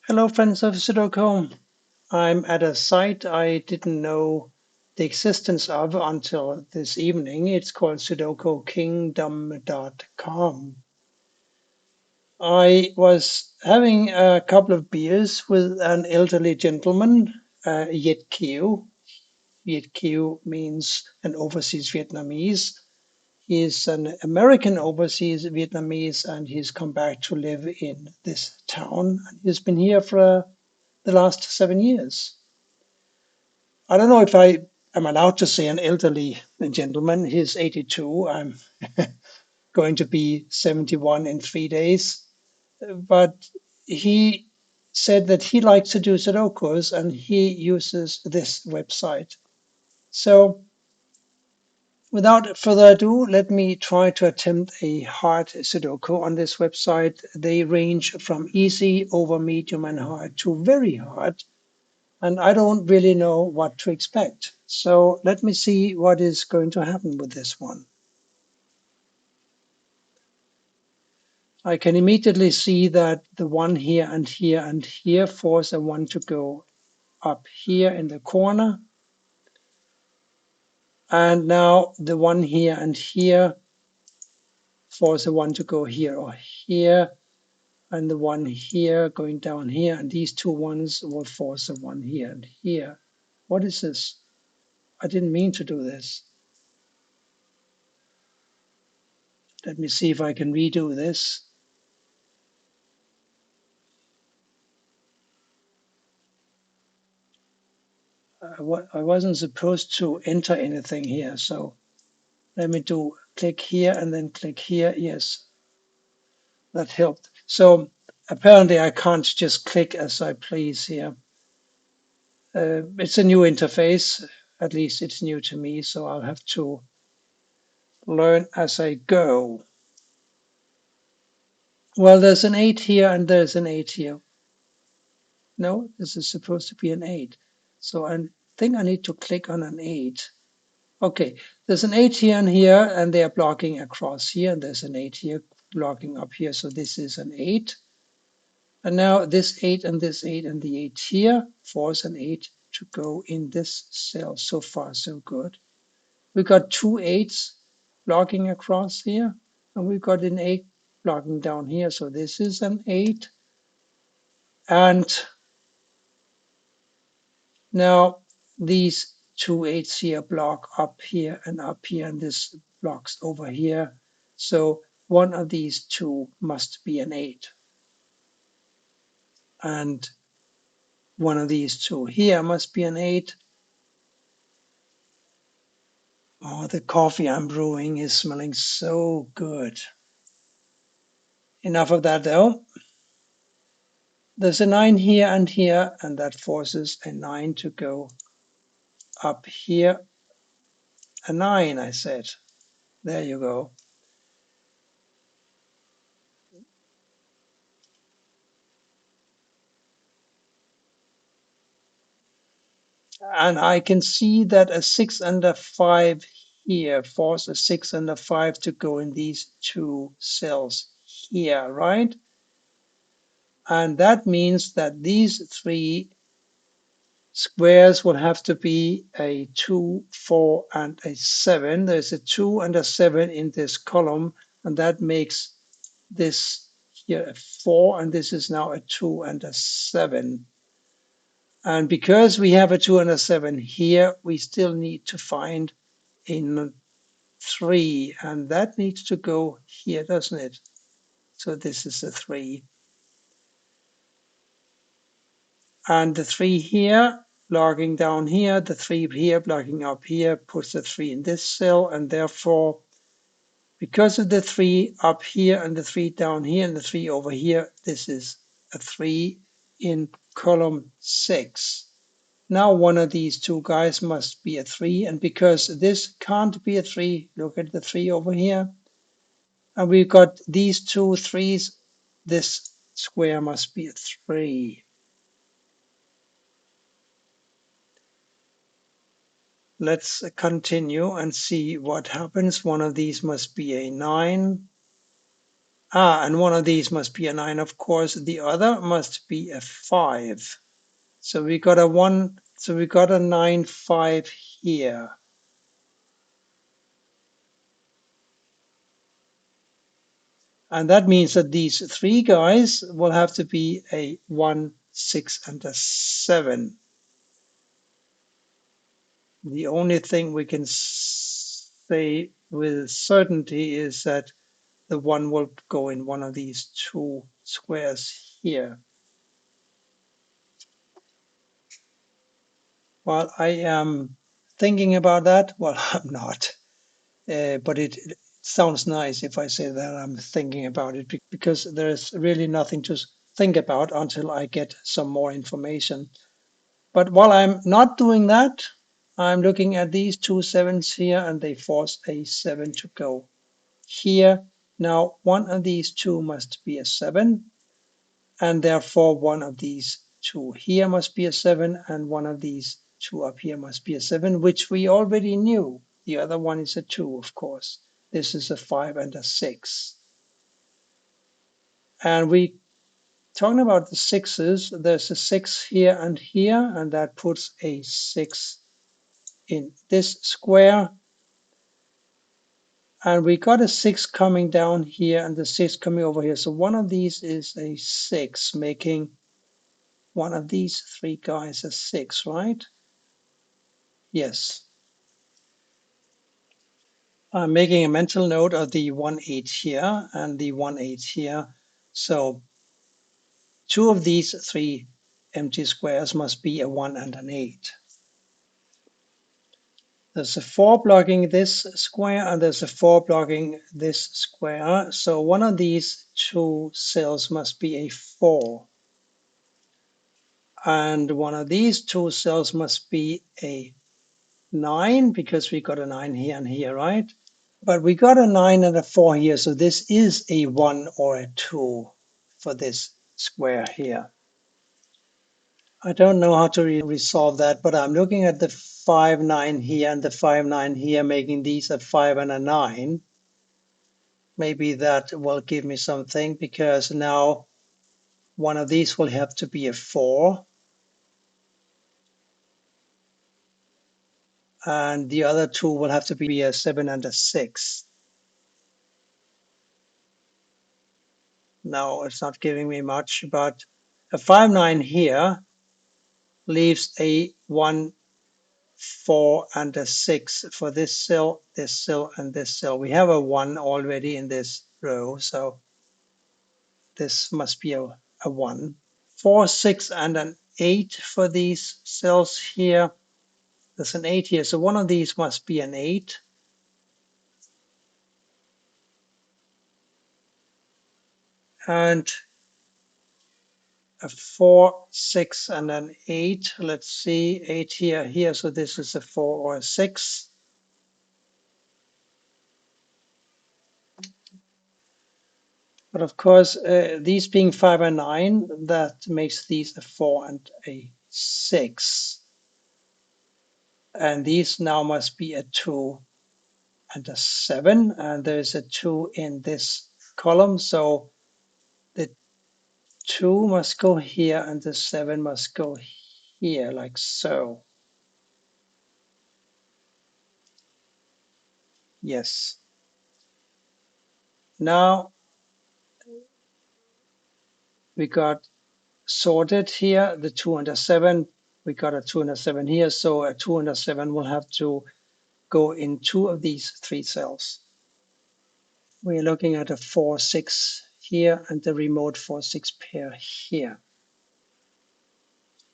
Hello, friends of Sudoku. I'm at a site I didn't know the existence of until this evening. It's called sudokukingdom.com. I was having a couple of beers with an elderly gentleman, Yet Kieu. Yet Kieu means an overseas Vietnamese. He's an American overseas Vietnamese and he's come back to live in this town. He's been here for the last 7 years. I don't know if I am allowed to say an elderly gentleman. He's 82. I'm going to be 71 in 3 days. But he said that he likes to do Sudokus and he uses this website. So without further ado, let me try to attempt a hard Sudoku on this website. They range from easy over medium and hard to very hard. And I don't really know what to expect. So let me see what is going to happen with this one. I can immediately see that the one here and here and here force a one to go up here in the corner. And now the one here and here force a one to go here or here. And the one here going down here. And these two ones will force a one here and here. What is this? I didn't mean to do this. Let me see if I can redo this. I wasn't supposed to enter anything here. So let me do click here and then click here. Yes, that helped. So apparently I can't just click as I please here. It's a new interface. At least it's new to me. So I'll have to learn as I go. Well, there's an 8 here and there's an 8 here. No, this is supposed to be an 8. So I think I need to click on an 8. Okay, there's an 8 here and here, and they are blocking across here, and there's an 8 here blocking up here, so this is an 8. And now this 8 and this 8 and the 8 here force an 8 to go in this cell. So far, so good. We got two 8s blocking across here, and we got an 8 blocking down here, so this is an 8. And now these two 8s here block up here, and this blocks over here. So one of these two must be an 8. And one of these two here must be an 8. Oh, the coffee I'm brewing is smelling so good. Enough of that though. There's a 9 here, and that forces a 9 to go up here. A 9, I said. There you go. And I can see that a 6 and a 5 here force a 6 and a 5 to go in these two cells here, right? And that means that these three squares will have to be a 2, 4, and a 7. There's a 2 and a 7 in this column, and that makes this here a 4, and this is now a 2 and a 7. And because we have a 2 and a 7 here, we still need to find a 3, and that needs to go here, doesn't it? So this is a 3. And the 3 here, blocking down here, the 3 here, blocking up here, puts the 3 in this cell, and therefore, because of the 3 up here and the 3 down here and the 3 over here, this is a 3 in column 6. Now one of these two guys must be a 3, and because this can't be a 3, look at the 3 over here, and we've got these two 3s, this square must be a 3. Let's continue and see what happens. One of these must be a 9. And one of these must be a 9, of course. The other must be a 5. So we got a 1, so we got a 9, 5 here. And that means that these three guys will have to be a 1, 6, and a 7. The only thing we can say with certainty is that the 1 will go in one of these two squares here. Well, I am thinking about that. Well, I'm not. But it sounds nice if I say that I'm thinking about it because there's really nothing to think about until I get some more information. But while I'm not doing that, I'm looking at these two sevens here and they force a 7 to go here. Now, one of these two must be a 7, and therefore one of these two here must be a 7, and one of these two up here must be a 7, which we already knew. The other one is a 2, of course. This is a 5 and a 6. And we talking about the sixes, there's a 6 here, and that puts a 6 in this square. And we got a 6 coming down here and the 6 coming over here. So one of these is a 6, making one of these three guys a 6, right? Yes. I'm making a mental note of the 1, 8 here and the 1, 8 here. So two of these three empty squares must be a 1 and an 8. There's a 4 blocking this square and there's a 4 blocking this square. So one of these two cells must be a 4. And one of these two cells must be a 9 because we got a 9 here and here, right? But we got a 9 and a 4 here, so this is a 1 or a 2 for this square here. I don't know how to resolve that, but I'm looking at the 5, 9 here and the 5, 9 here, making these a 5 and a 9. Maybe that will give me something because now one of these will have to be a 4 and the other two will have to be a 7 and a 6. No, it's not giving me much, but a 5, 9 here leaves a 1, 4, and a 6 for this cell, and this cell. We have a 1 already in this row, so this must be a 1. 4, 6, and an 8 for these cells here. There's an 8 here, so one of these must be an 8. And a 4, 6, and an 8. Let's see, 8 here, so this is a 4 or a 6. But of course, these being 5 and 9, that makes these a 4 and a 6. And these now must be a 2 and a 7. And there's a 2 in this column. So the 2 must go here and the 7 must go here, like so. Yes. Now we got sorted here, the 2 and a 7. We got a 2 and a 7 here. So a 2 and a 7 will have to go in two of these three cells. We're looking at a 4, 6 here and the remote 4, 6 pair here.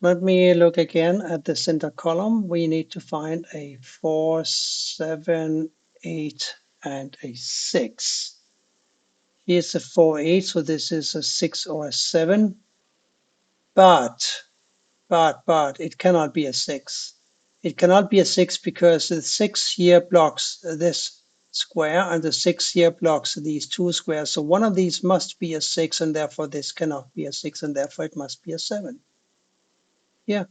Let me look again at the center column. We need to find a 4, 7, 8, and a 6. Here's a 4, 8, so this is a 6 or a 7. But it cannot be a 6. It cannot be a 6 because the 6 here blocks this square and the 6 here blocks these two squares. So one of these must be a 6 and therefore this cannot be a 6 and therefore it must be a 7. Yeah.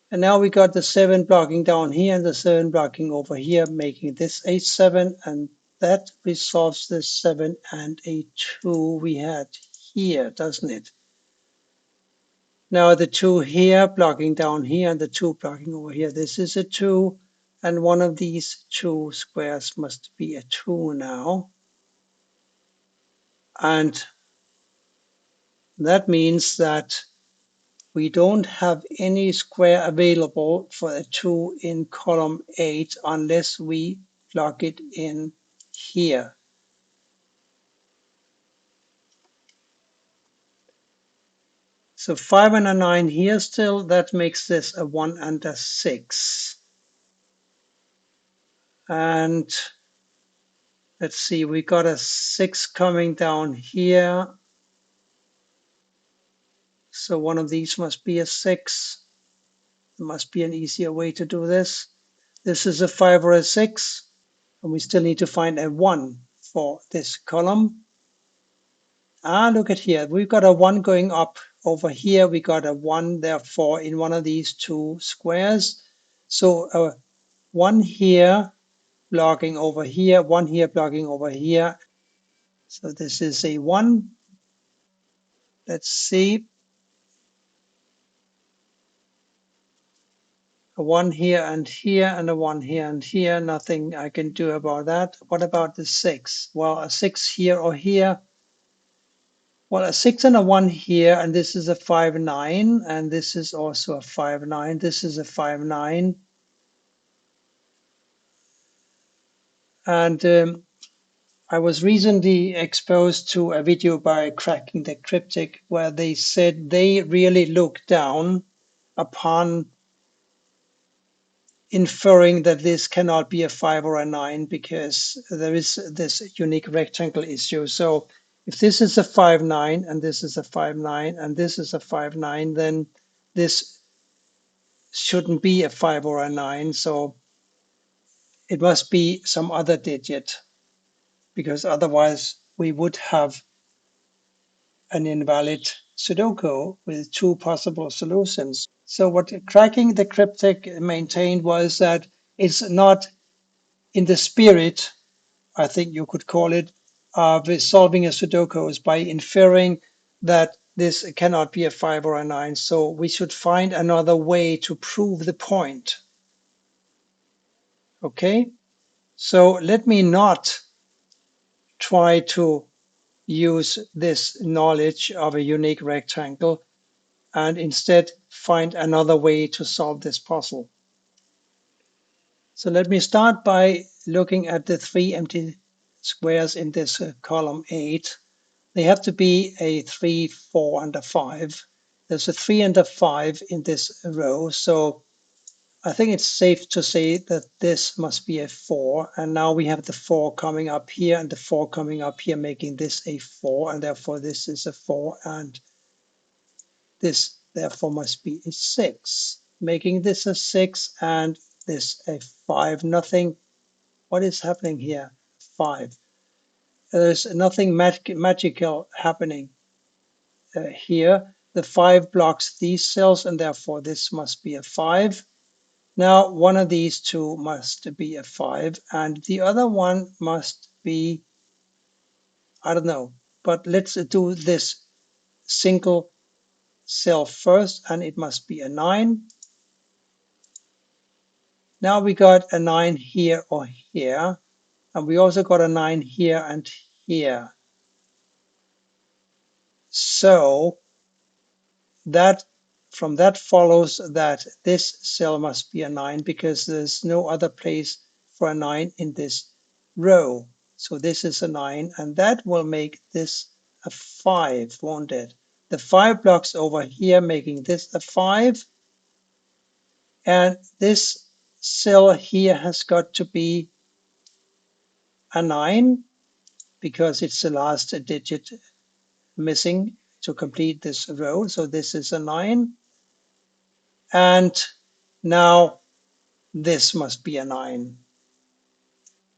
And now we got the 7 blocking down here and the 7 blocking over here, making this a 7 and that resolves the 7 and a 2 we had here, doesn't it? Now the 2 here blocking down here and the 2 blocking over here. This is a 2, and one of these 2 squares must be a 2 now. And that means that we don't have any square available for a 2 in column 8 unless we plug it in here. So 5 and a 9 here still, that makes this a 1 and a 6. And let's see, we got a 6 coming down here. So one of these must be a 6. There must be an easier way to do this. This is a 5 or a 6, and we still need to find a 1 for this column. Look at here. We've got a 1 going up over here. We got a 1, therefore, in one of these 2 squares. So a 1 here blocking over here, 1 here blocking over here. So this is a 1. Let's see. A 1 here and here, and a 1 here and here. Nothing I can do about that. What about the 6? Well, a 6 here or here. Well, a 6 and a 1 here, and this is a 5, 9, and this is also a 5, 9. This is a 5, 9. And I was recently exposed to a video by Cracking the Cryptic where they said they really look down upon inferring that this cannot be a 5 or a 9 because there is this unique rectangle issue. So if this is a 5, 9, and this is a 5, 9, and this is a 5, 9, then this shouldn't be a 5 or a 9. So it must be some other digit, because otherwise we would have an invalid Sudoku with 2 possible solutions. So what Cracking the Cryptic maintained was that it's not in the spirit, I think you could call it, of solving a Sudoku is by inferring that this cannot be a 5 or a 9. So we should find another way to prove the point. Okay, so let me not try to use this knowledge of a unique rectangle and instead find another way to solve this puzzle. So let me start by looking at the 3 empty squares in this column 8. They have to be a 3, 4, and a 5. There's a 3 and a 5 in this row, so I think it's safe to say that this must be a 4. And now we have the 4 coming up here and the 4 coming up here, making this a 4, and therefore this is a 4, and this therefore must be a 6, making this a 6 and this a 5. Nothing, what is happening here? 5. There's nothing magical happening here. The 5 blocks these cells, and therefore this must be a 5. Now one of these 2 must be a 5, and the other one must be, I don't know, but let's do this single cell first, and it must be a 9. Now we got a 9 here or here, and we also got a 9 here and here. So that from that follows that this cell must be a 9 because there's no other place for a 9 in this row. So this is a 9, and that will make this a 5, won't it? The 5 blocks over here, making this a 5. And this cell here has got to be a 9 because it's the last digit missing to complete this row. So this is a 9. And now this must be a 9.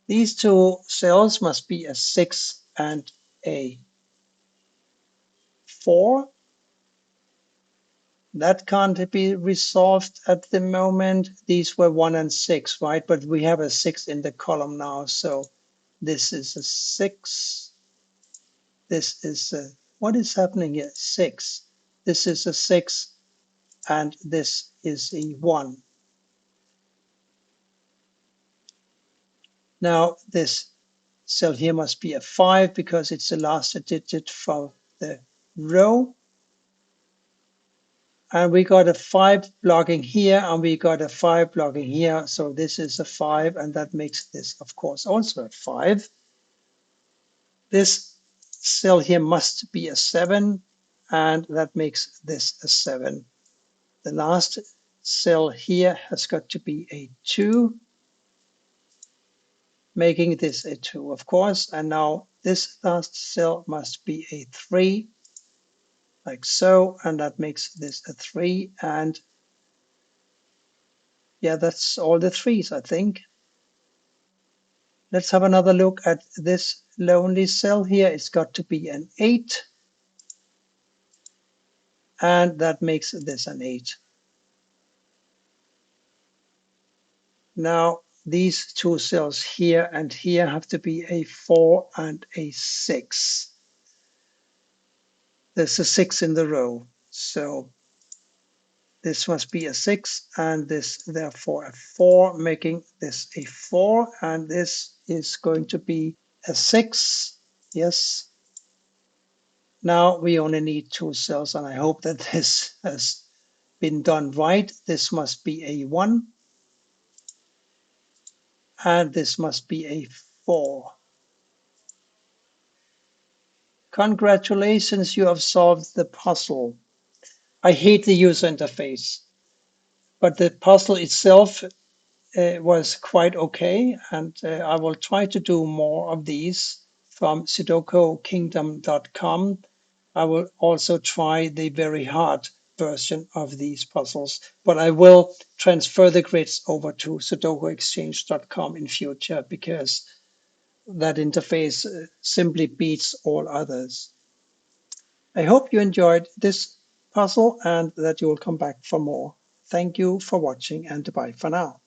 These 2 cells must be a 6 and a 4. That can't be resolved at the moment. These were 1 and 6, right? But we have a 6 in the column now, so This is a 6. This is a, what is happening here? 6. This is a 6, and this is a 1. Now this cell here must be a 5 because it's the last digit from the row. And we got a 5 blocking here, and we got a 5 blocking here. So this is a 5, and that makes this, of course, also a 5. This cell here must be a 7, and that makes this a 7. The last cell here has got to be a 2, making this a 2, of course. And now this last cell must be a 3, like so, and that makes this a 3. And yeah, that's all the 3s, I think. Let's have another look at this lonely cell here. It's got to be an 8, and that makes this an 8. Now, these two cells here and here have to be a 4 and a 6. There's a 6 in the row, so this must be a 6, and this therefore a 4, making this a 4, and this is going to be a 6. Yes. Now we only need 2 cells, and I hope that this has been done right. This must be a 1, and this must be a 4. Congratulations, you have solved the puzzle. I hate the user interface, but the puzzle itself was quite okay, and I will try to do more of these from sudokukingdom.com. I will also try the very hard version of these puzzles, but I will transfer the grids over to sudokuexchange.com in future because that interface simply beats all others. I hope you enjoyed this puzzle and that you will come back for more. Thank you for watching, and bye for now.